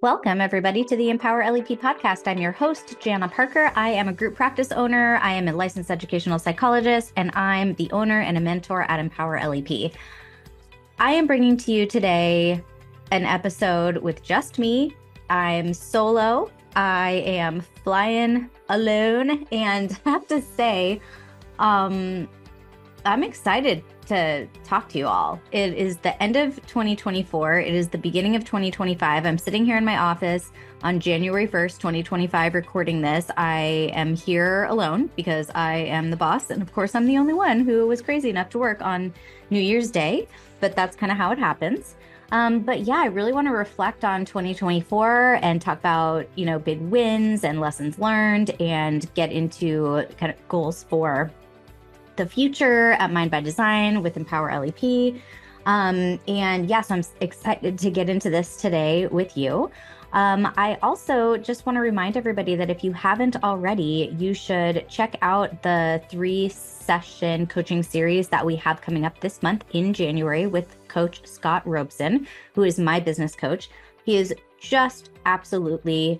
Welcome, everybody, to the Empower LEP Podcast. I'm your host, Jana Parker. I am a group practice owner. I am a licensed educational psychologist, and I'm the owner and a mentor at Empower LEP. I am bringing to you today an episode with just me. I'm solo. I am flying alone, and I have to say, I'm excited to talk to you all. It is the end of 2024. It is the beginning of 2025. I'm sitting here in my office on January 1st, 2025, recording this. I am here alone because I am the boss. And of course, I'm the only one who was crazy enough to work on New Year's Day, but that's kind of how it happens. But yeah, I really want to reflect on 2024 and talk about, big wins and lessons learned and get into kind of goals for the future at Mind by Design with Empower LEP. And yes, I'm excited to get into this today with you. I also just want to remind everybody that if you haven't already, you should check out the 3-session coaching series that we have coming up this month in January with Coach Scott Robeson, who is my business coach. He is just absolutely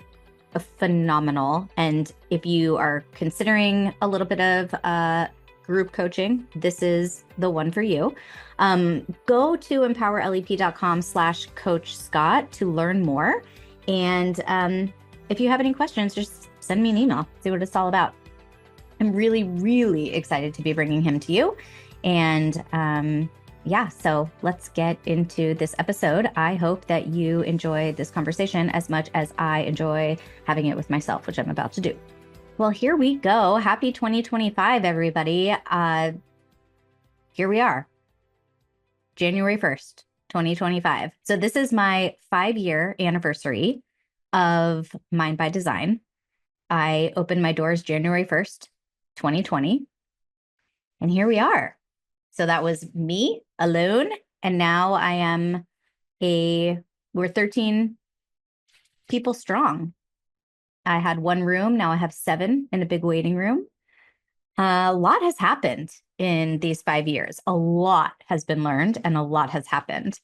phenomenal. And if you are considering a little bit of group coaching, this is the one for you. Go to empowerlep.com/Coach Scott to learn more. And if you have any questions, just send me an email, see what it's all about. I'm really, really excited to be bringing him to you. And so let's get into this episode. I hope that you enjoy this conversation as much as I enjoy having it with myself, which I'm about to do. Well, here we go. Happy 2025, everybody. Here we are, January 1st, 2025. So this is my 5-year anniversary of Mind by Design. I opened my doors January 1st, 2020. And here we are. So that was me alone. And now we're 13 people strong. I had 1 room. Now I have 7 in a big waiting room. A lot has happened in these 5 years. A lot has been learned and a lot has happened.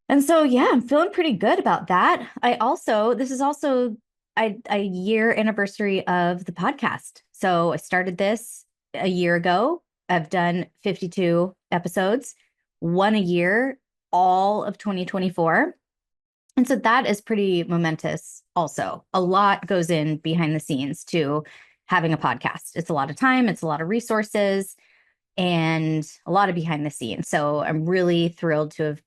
And so, yeah, I'm feeling pretty good about that. This is also a year anniversary of the podcast. So I started this a year ago. I've done 52 episodes, 1 a year, all of 2024. And so that is pretty momentous also. A lot goes in behind the scenes to having a podcast. It's a lot of time, it's a lot of resources, and a lot of behind the scenes. So I'm really thrilled to have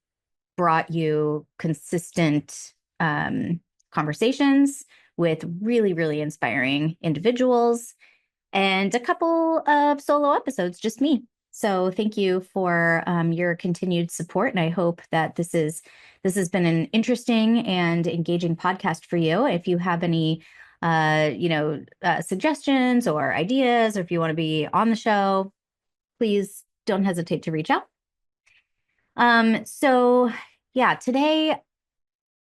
brought you consistent conversations with really, really inspiring individuals and a couple of solo episodes, just me. So thank you for your continued support. And I hope that this has been an interesting and engaging podcast for you. If you have any, suggestions or ideas, or if you want to be on the show, please don't hesitate to reach out. So yeah, today,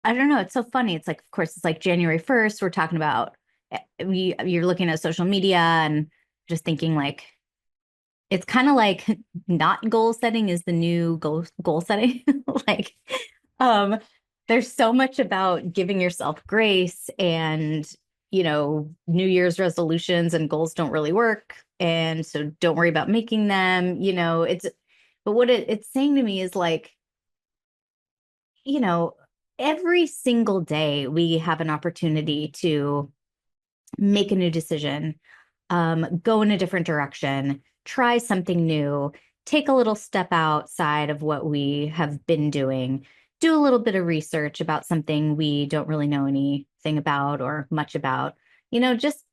I don't know. It's so funny. It's like, of course, it's like January 1st. We're talking about, you're looking at social media and just thinking like, it's kind of like not goal setting is the new goal setting. Like, there's so much about giving yourself grace and, New Year's resolutions and goals don't really work. And so don't worry about making them, but what it's saying to me is like, every single day we have an opportunity to make a new decision, go in a different direction, try something new, take a little step outside of what we have been doing, do a little bit of research about something we don't really know anything about or much about. Just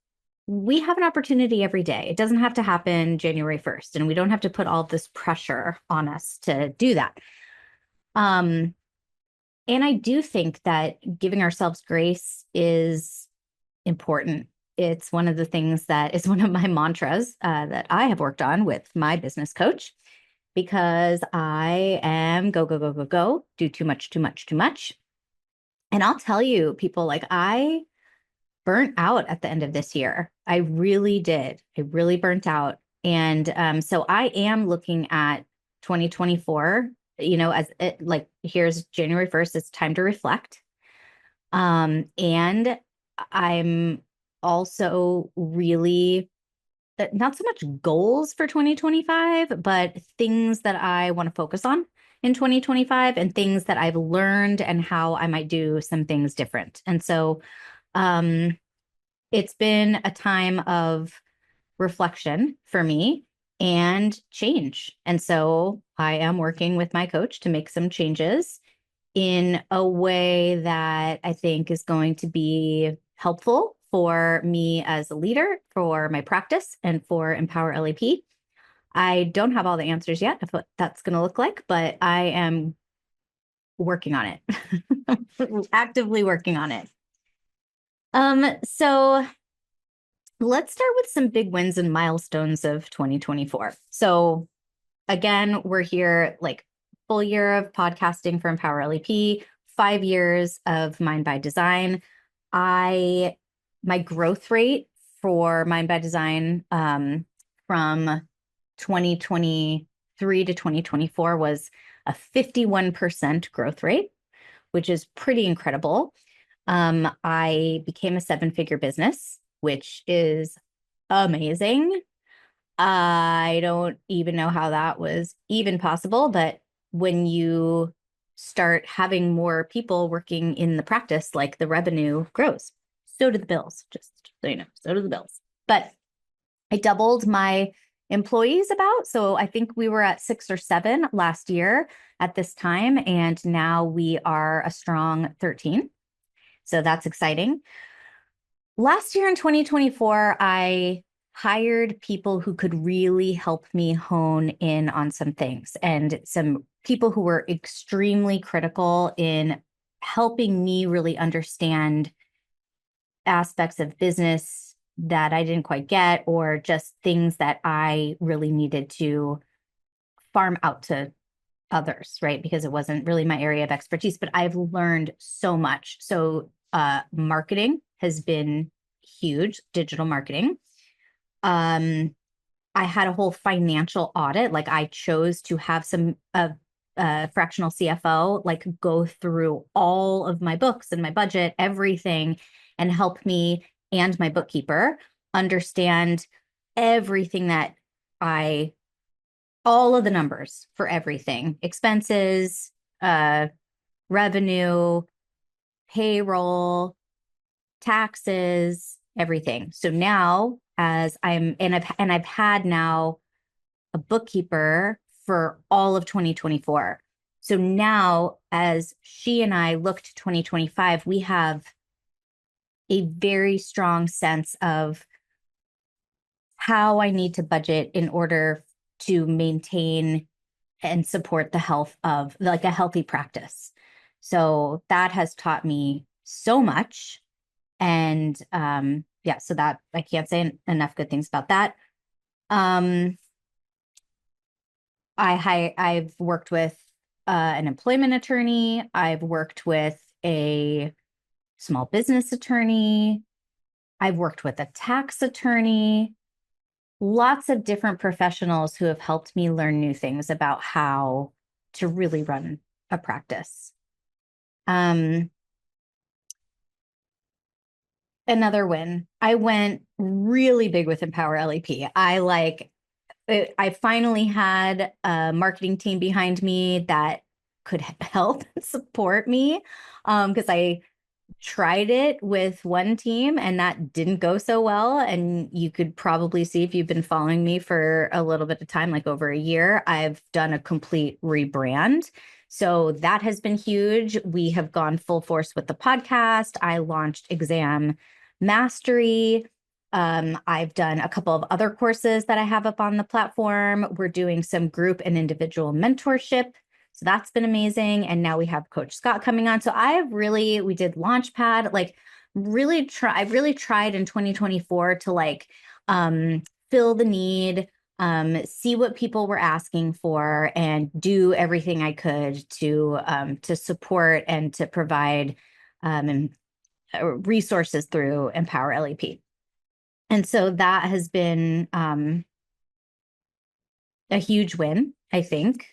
we have an opportunity every day. It doesn't have to happen January 1st, and we don't have to put all this pressure on us to do that. And I do think that giving ourselves grace is important. It's one of the things that is one of my mantras that I have worked on with my business coach, because I am go, go, go, go, go, do too much, too much, too much. And I'll tell you, people, like I burnt out at the end of this year. I really did. I really burnt out. And so I am looking at 2024, as it, like, here's January 1st, it's time to reflect. And I'm also really not so much goals for 2025, but things that I want to focus on in 2025 and things that I've learned and how I might do some things different. And so it's been a time of reflection for me and change. And so I am working with my coach to make some changes in a way that I think is going to be helpful for me as a leader, for my practice, and for Empower LEP. I don't have all the answers yet of what that's going to look like, but I am working on it, actively working on it. So let's start with some big wins and milestones of 2024. So again, we're here like full year of podcasting for Empower LEP, 5 years of Mind by Design. My growth rate for Mind by Design from 2023 to 2024 was a 51% growth rate, which is pretty incredible. I became a 7-figure business, which is amazing. I don't even know how that was even possible, but when you start having more people working in the practice, like the revenue grows. So do the bills, just so you know, so do the bills. But I doubled my employees about. So I think we were at 6 or 7 last year at this time, and now we are a strong 13. So that's exciting. Last year in 2024, I hired people who could really help me hone in on some things, and some people who were extremely critical in helping me really understand aspects of business that I didn't quite get, or just things that I really needed to farm out to others, right? Because it wasn't really my area of expertise, but I've learned so much. So marketing has been huge, digital marketing. I had a whole financial audit. Like I chose to have some fractional CFO like go through all of my books and my budget, everything, and help me and my bookkeeper understand everything that all of the numbers for everything, expenses, revenue, payroll, taxes, everything. So now I've had now a bookkeeper for all of 2024. So now as she and I look to 2025, we have a very strong sense of how I need to budget in order to maintain and support the health of like a healthy practice. So that has taught me so much. And yeah, so that I can't say enough good things about that. I've worked with an employment attorney. I've worked with a small business attorney. I've worked with a tax attorney. Lots of different professionals who have helped me learn new things about how to really run a practice. Another win. I went really big with Empower LEP. I finally had a marketing team behind me that could help support me because I tried it with one team and that didn't go so well. And you could probably see if you've been following me for a little bit of time, like over a year, I've done a complete rebrand. So that has been huge. We have gone full force with the podcast. I launched Exam Mastery. I've done a couple of other courses that I have up on the platform. We're doing some group and individual mentorship. So that's been amazing. And now we have Coach Scott coming on. So we did Launchpad, like I've really tried in 2024 to like fill the need, see what people were asking for, and do everything I could to support and to provide resources through Empower LEP. And so that has been a huge win, I think.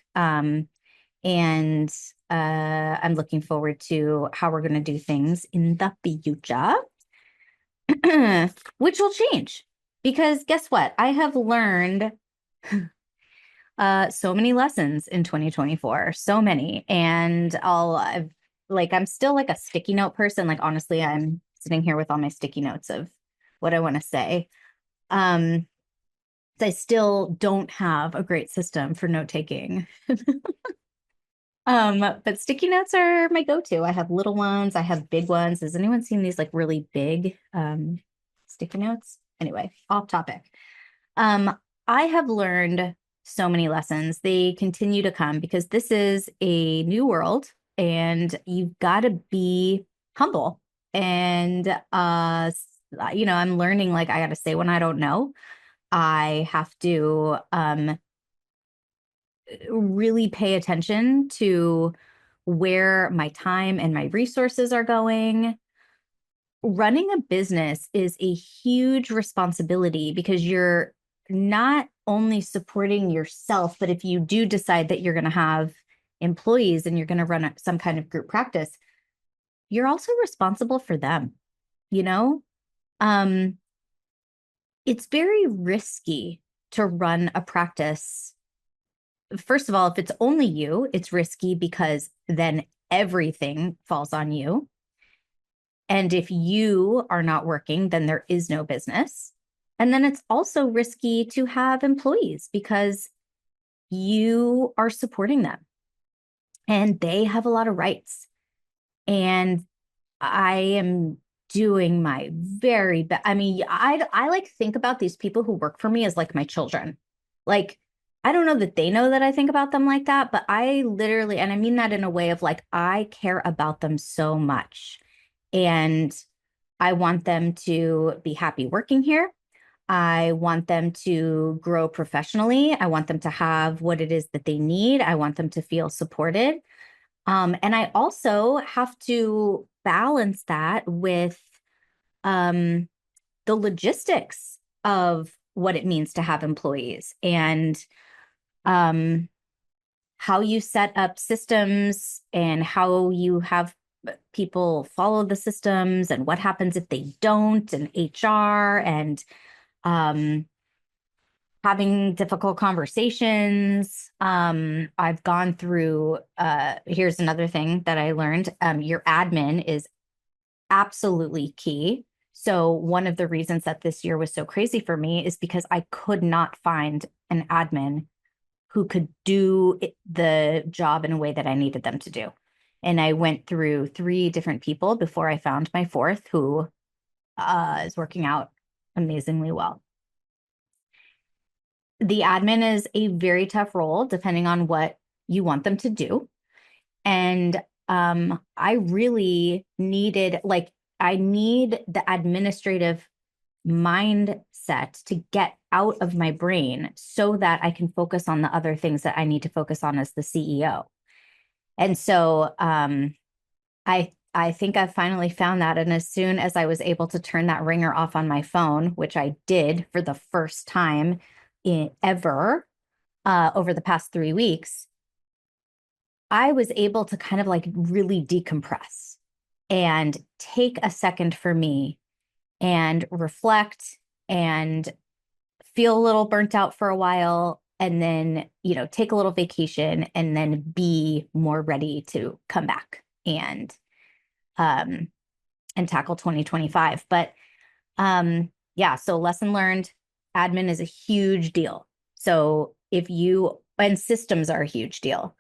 And I'm looking forward to how we're going to do things in the future, which will change because guess what? I have learned so many lessons in 2024, so many. And I'm still like a sticky note person. Like, honestly, I'm sitting here with all my sticky notes of what I want to say. I still don't have a great system for note taking. But sticky notes are my go-to. I have little ones, I have big ones. Has anyone seen these like really big sticky notes? Anyway, off topic. I have learned so many lessons. They continue to come because this is a new world and you've got to be humble. And I'm learning like I got to say when I don't know. I have to really pay attention to where my time and my resources are going. Running a business is a huge responsibility because you're not only supporting yourself, but if you do decide that you're going to have employees and you're going to run some kind of group practice, you're also responsible for them, you know? Um, it's very risky to run a practice. First of all, if it's only you, it's risky because then everything falls on you. And if you are not working, then there is no business. And then it's also risky to have employees because you are supporting them and they have a lot of rights. And I am doing my very best. I mean, I like think about these people who work for me as like my children. Like, I don't know that they know that I think about them like that, but I literally, and I mean that in a way of like, I care about them so much. And I want them to be happy working here. I want them to grow professionally. I want them to have what it is that they need. I want them to feel supported. And I also have to balance that with the logistics of what it means to have employees and um, how you set up systems and how you have people follow the systems and what happens if they don't, and HR and um, having difficult conversations. I've gone through, here's another thing that I learned. Your admin is absolutely key. So one of the reasons that this year was so crazy for me is because I could not find an admin who could do the job in a way that I needed them to do. And I went through 3 different people before I found my fourth who is working out amazingly well. The admin is a very tough role depending on what you want them to do. And I really needed, like, I need the administrative mindset to get out of my brain so that I can focus on the other things that I need to focus on as the CEO. And so I think I finally found that. And as soon as I was able to turn that ringer off on my phone, which I did for the first time ever over the past 3 weeks, I was able to kind of like really decompress and take a second for me and reflect and feel a little burnt out for a while and then, take a little vacation and then be more ready to come back um and tackle 2025. But yeah, so lesson learned, admin is a huge deal. So and systems are a huge deal.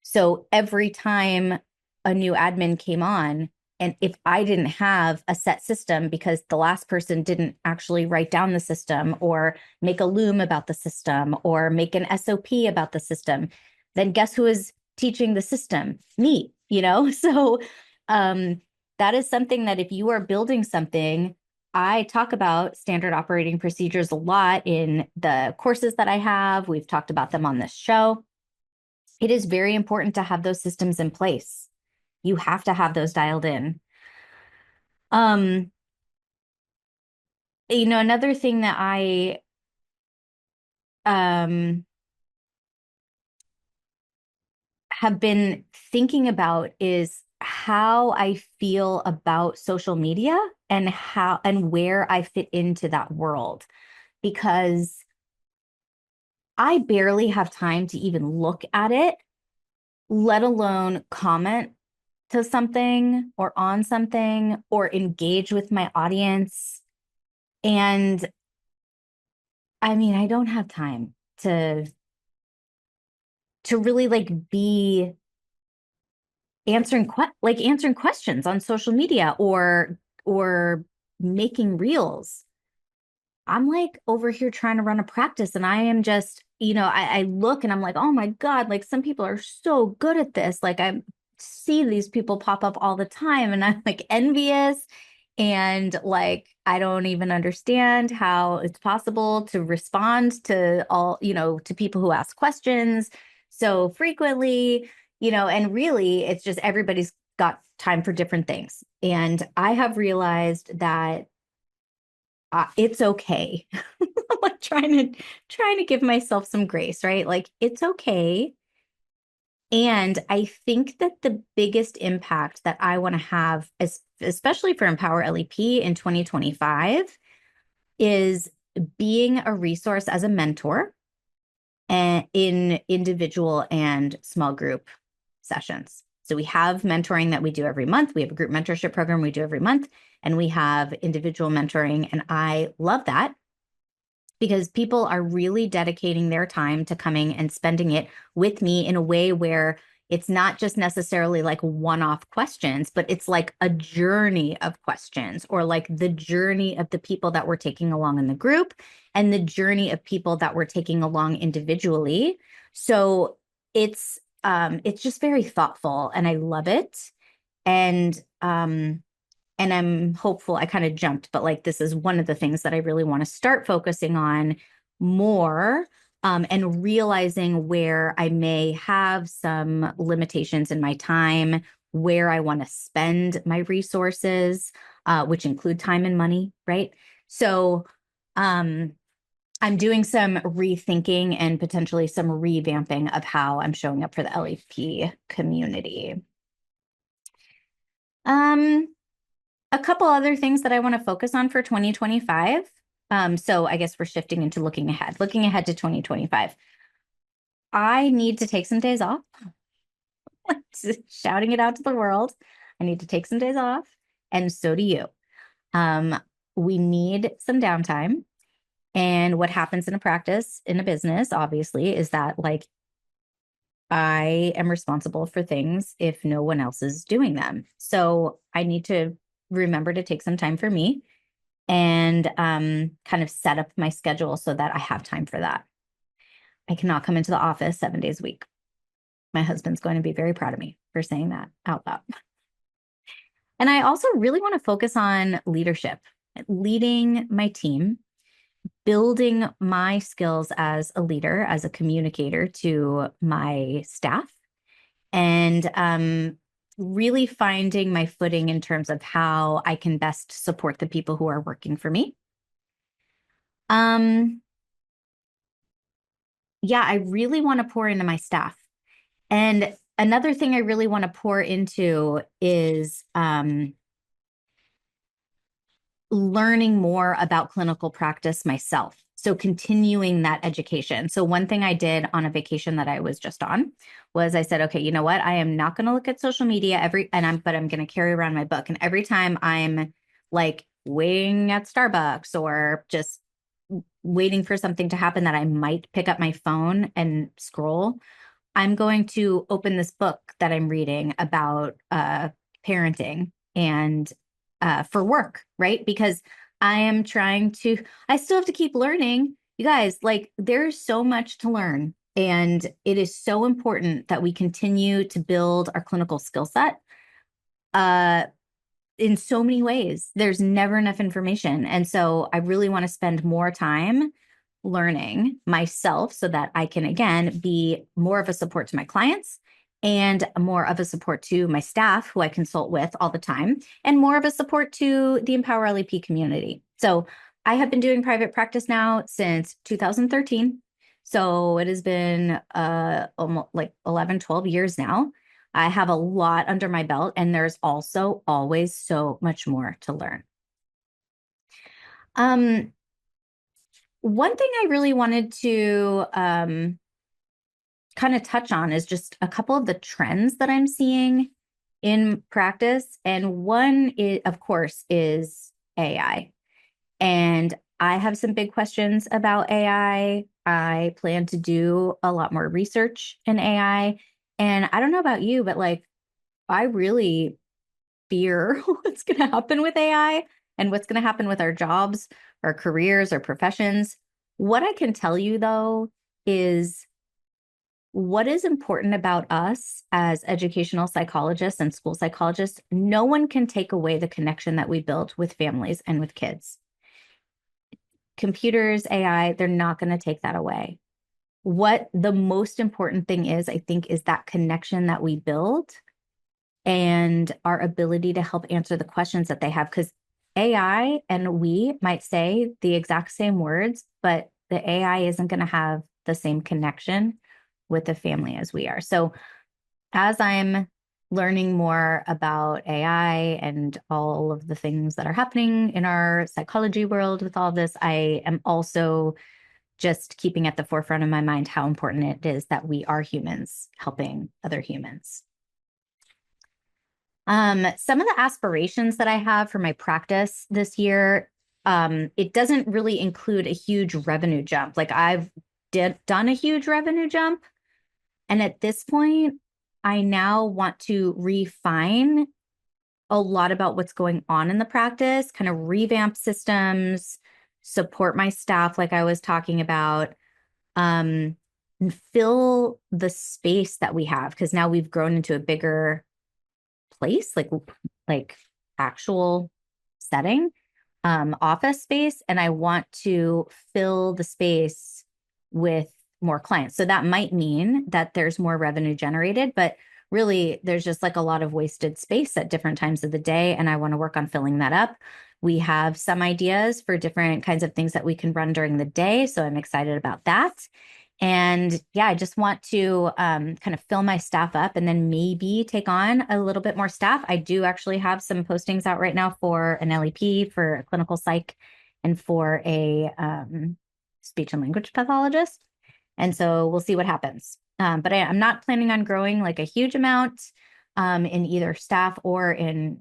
So every time a new admin came on, and if I didn't have a set system because the last person didn't actually write down the system or make a loom about the system or make an SOP about the system, then guess who is teaching the system? Me, So that is something that if you are building something, I talk about standard operating procedures a lot in the courses that I have. We've talked about them on this show. It is very important to have those systems in place. You have to have those dialed in. Another thing that I have been thinking about is how I feel about social media and how and where I fit into that world, because I barely have time to even look at it, let alone comment to something or on something or engage with my audience. And I mean, I don't have time to really like be answering questions on social media or making reels. I'm like over here trying to run a practice, and I am just, I look and I'm like, oh my God, like some people are so good at this. Like I see these people pop up all the time and I'm like envious. And like, I don't even understand how it's possible to respond to to people who ask questions so frequently, and really it's just everybody's got time for different things. And I have realized that it's okay. Like trying to give myself some grace, right? Like it's okay. And I think that the biggest impact that I want to have, especially for Empower LEP in 2025, is being a resource as a mentor and in individual and small group sessions. So we have mentoring that we do every month. We have a group mentorship program we do every month, and we have individual mentoring. And I love that because people are really dedicating their time to coming and spending it with me in a way where it's not just necessarily like one-off questions, but it's like a journey of questions, or like the journey of the people that we're taking along in the group and the journey of people that we're taking along individually. So it's just very thoughtful and I love it. And and I'm hopeful. I kind of jumped, but like this is one of the things that I really want to start focusing on more, and realizing where I may have some limitations in my time, where I want to spend my resources, which include time and money, right? So I'm doing some rethinking and potentially some revamping of how I'm showing up for the LEP community. A couple other things that I want to focus on for 2025. So I guess we're shifting into looking ahead to 2025. I need to take some days off. Shouting it out to the world. I need to take some days off, and so do you. We need some downtime. And what happens in a practice, in a business, obviously, is that like I am responsible for things if no one else is doing them. So I need to remember to take some time for me and kind of set up my schedule so that I have time for that. I cannot come into the office 7 days a week. My husband's going to be very proud of me for saying that out loud. And I also really want to focus on leadership, leading my team, building my skills as a leader, as a communicator to my staff, and really finding my footing in terms of how I can best support the people who are working for me. Yeah, I really want to pour into my staff. And another thing I really want to pour into is learning more about clinical practice myself. So continuing that education. So one thing I did on a vacation that I was just on was I said, okay, you know what? I am not going to look at social media but I'm going to carry around my book. And every time I'm like waiting at Starbucks or just waiting for something to happen that I might pick up my phone and scroll, I'm going to open this book that I'm reading about parenting and for work, right? Because I still have to keep learning. You guys, like there's so much to learn. And it is so important that we continue to build our clinical skill set in so many ways. There's never enough information. And so I really want to spend more time learning myself so that I can, again, be more of a support to my clients and more of a support to my staff who I consult with all the time, and more of a support to the Empower LEP community. So I have been doing private practice now since 2013. So it has been almost like 11, 12 years now. I have a lot under my belt, and there's also always so much more to learn. One thing I really wanted to kind of touch on is just a couple of the trends that I'm seeing in practice. And one, is, of course, is AI. And I have some big questions about AI. I plan to do a lot more research in AI. And I don't know about you, but like, I really fear what's going to happen with AI and what's going to happen with our jobs, our careers, our professions. What I can tell you, though, is what is important about us as educational psychologists and school psychologists. No one can take away the connection that we built with families and with kids. Computers, AI, they're not going to take that away. What the most important thing is, I think, is that connection that we build and our ability to help answer the questions that they have. Because AI and we might say the exact same words, but the AI isn't going to have the same connection with the family as we are. So as I'm learning more about AI and all of the things that are happening in our psychology world with all of this, I am also just keeping at the forefront of my mind how important it is that we are humans helping other humans. Some of the aspirations that I have for my practice this year, it doesn't really include a huge revenue jump. Like I've done a huge revenue jump. And at this point, I now want to refine a lot about what's going on in the practice, kind of revamp systems, support my staff, like I was talking about, and fill the space that we have, because now we've grown into a bigger place, like actual setting, office space, and I want to fill the space with more clients. So that might mean that there's more revenue generated, but really there's just like a lot of wasted space at different times of the day, and I want to work on filling that up. We have some ideas for different kinds of things that we can run during the day, so I'm excited about that. And yeah, I just want to kind of fill my staff up and then maybe take on a little bit more staff. I do actually have some postings out right now for an LEP, for a clinical psych, and for a speech and language pathologist. And so we'll see what happens. But I'm not planning on growing like a huge amount in either staff or in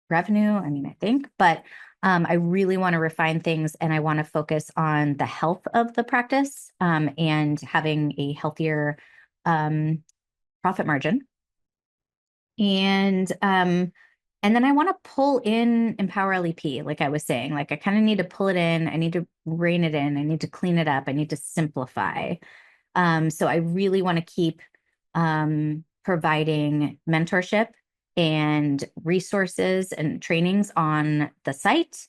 revenue. I mean, I think, but I really want to refine things, and I want to focus on the health of the practice and having a healthier profit margin. And then I want to pull in Empower LEP, like I was saying. Like I kind of need to pull it in. I need to rein it in. I need to clean it up. I need to simplify. So I really want to keep providing mentorship and resources and trainings on the site.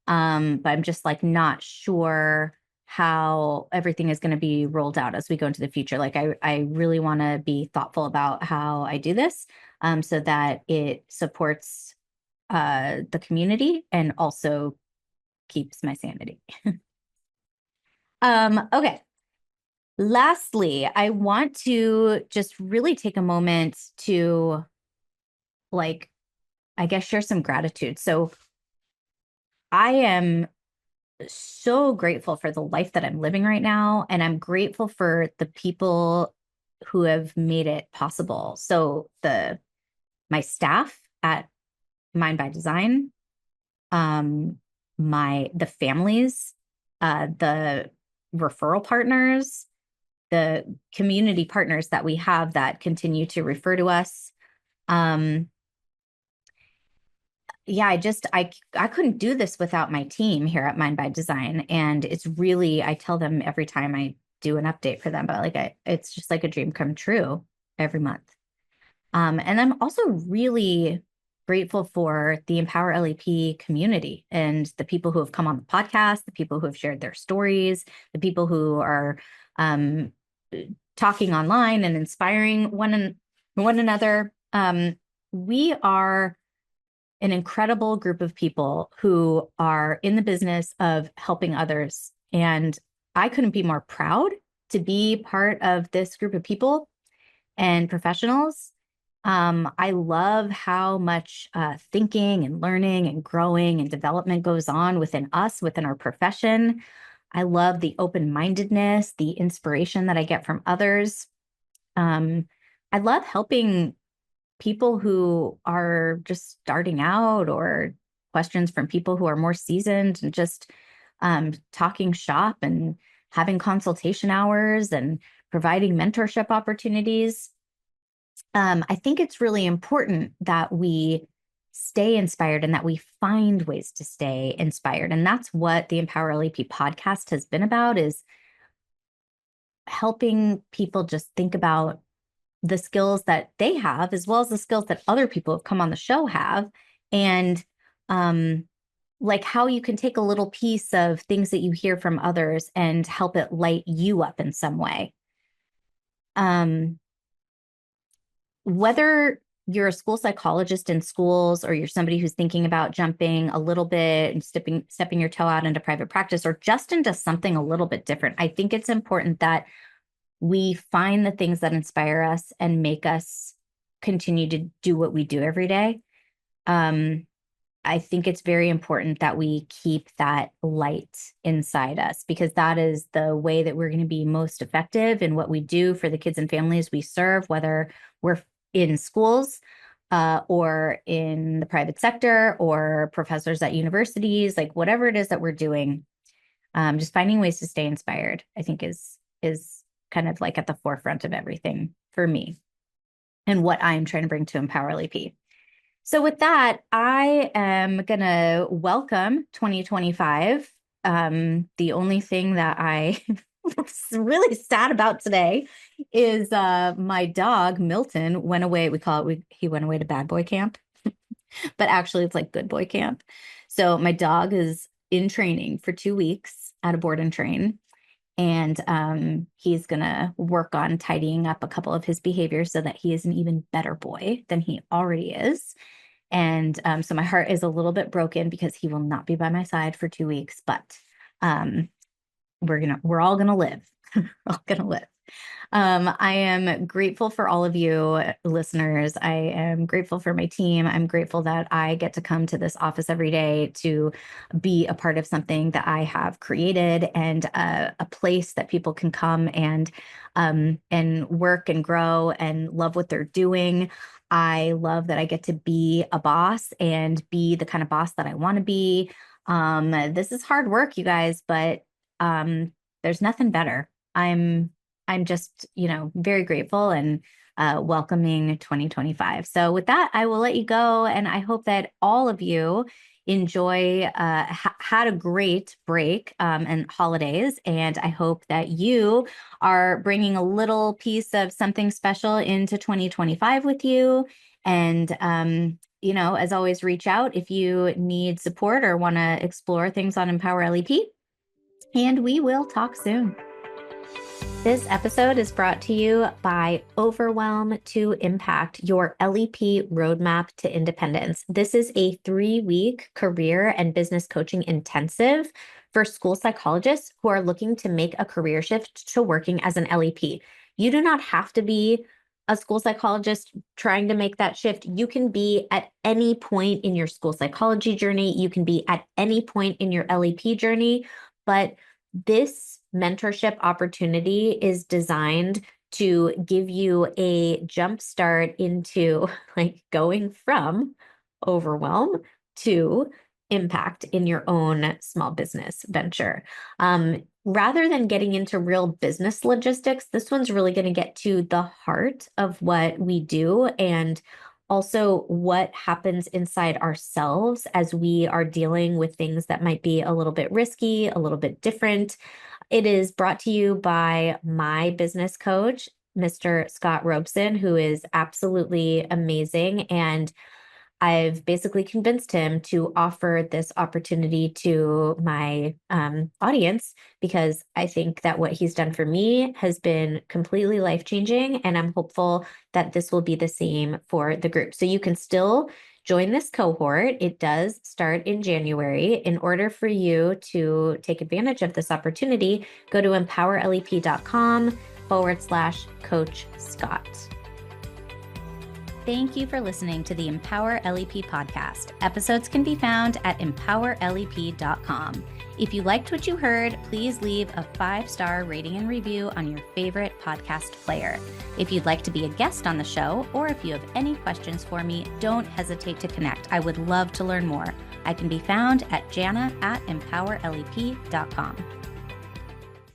But I'm just like not sure how everything is going to be rolled out as we go into the future. Like I really want to be thoughtful about how I do this so that it supports the community and also keeps my sanity. Okay. Lastly, I want to just really take a moment to, like, I guess, share some gratitude. So I am so grateful for the life that I'm living right now, and I'm grateful for the people who have made it possible. So my staff at Mind by Design, the families, the referral partners, the community partners that we have that continue to refer to us. Yeah, I couldn't do this without my team here at Mind by Design. And it's really, I tell them every time I do an update for them, but like it's just like a dream come true every month. And I'm also really grateful for the Empower LEP community and the people who have come on the podcast, the people who have shared their stories, the people who are talking online and inspiring one another. We are an incredible group of people who are in the business of helping others. And I couldn't be more proud to be part of this group of people and professionals. I love how much thinking and learning and growing and development goes on within us, within our profession. I love the open-mindedness, the inspiration that I get from others. I love helping people who are just starting out, or questions from people who are more seasoned, and just talking shop and having consultation hours and providing mentorship opportunities. I think it's really important that we stay inspired and that we find ways to stay inspired. And that's what the Empower LEP podcast has been about, is helping people just think about the skills that they have, as well as the skills that other people have come on the show have, and like how you can take a little piece of things that you hear from others and help it light you up in some way. Whether you're a school psychologist in schools, or you're somebody who's thinking about jumping a little bit and stepping your toe out into private practice, or just into something a little bit different, I think it's important that we find the things that inspire us and make us continue to do what we do every day. I think it's very important that we keep that light inside us, because that is the way that we're going to be most effective in what we do for the kids and families we serve, whether we're in schools or in the private sector, or professors at universities, like whatever it is that we're doing. Just finding ways to stay inspired, I think is kind of like at the forefront of everything for me and what I'm trying to bring to Empower LEP. So with that, I am going to welcome 2025. The only thing that I was really sad about today is my dog, Milton, went away. He went away to bad boy camp, but actually it's like good boy camp. So my dog is in training for 2 weeks at a board and train. And he's going to work on tidying up a couple of his behaviors so that he is an even better boy than he already is. And so my heart is a little bit broken because he will not be by my side for 2 weeks, but we're all going to live. We're all going to live. I am grateful for all of you listeners. I am grateful for my team. I'm grateful that I get to come to this office every day to be a part of something that I have created, and a place that people can come and work and grow and love what they're doing. I love that I get to be a boss and be the kind of boss that I want to be. This is hard work, you guys, but there's nothing better. I'm just, very grateful and welcoming 2025. So with that, I will let you go. And I hope that all of you enjoy, had a great break and holidays. And I hope that you are bringing a little piece of something special into 2025 with you. And, as always, reach out if you need support or want to explore things on Empower LEP. And we will talk soon. This episode is brought to you by Overwhelm to Impact, your LEP roadmap to independence. This is a 3-week career and business coaching intensive for school psychologists who are looking to make a career shift to working as an LEP. You do not have to be a school psychologist trying to make that shift. You can be at any point in your school psychology journey. You can be at any point in your LEP journey, but this mentorship opportunity is designed to give you a jump start into going from overwhelm to impact in your own small business venture. Rather than getting into real business logistics, this one's really going to get to the heart of what we do, and also what happens inside ourselves as we are dealing with things that might be a little bit risky, a little bit different. It is brought to you by my business coach, Mr. Scott Robeson, who is absolutely amazing. And I've basically convinced him to offer this opportunity to my audience, because I think that what he's done for me has been completely life-changing, and I'm hopeful that this will be the same for the group. So you can still Join this cohort. It does start in January. In order for you to take advantage of this opportunity, go to empowerlep.com/Coach Scott. Thank you for listening to the Empower LEP podcast. Episodes can be found at empowerlep.com. If you liked what you heard, please leave a 5-star rating and review on your favorite podcast player. If you'd like to be a guest on the show, or if you have any questions for me, don't hesitate to connect. I would love to learn more. I can be found at Jana at empowerlep.com.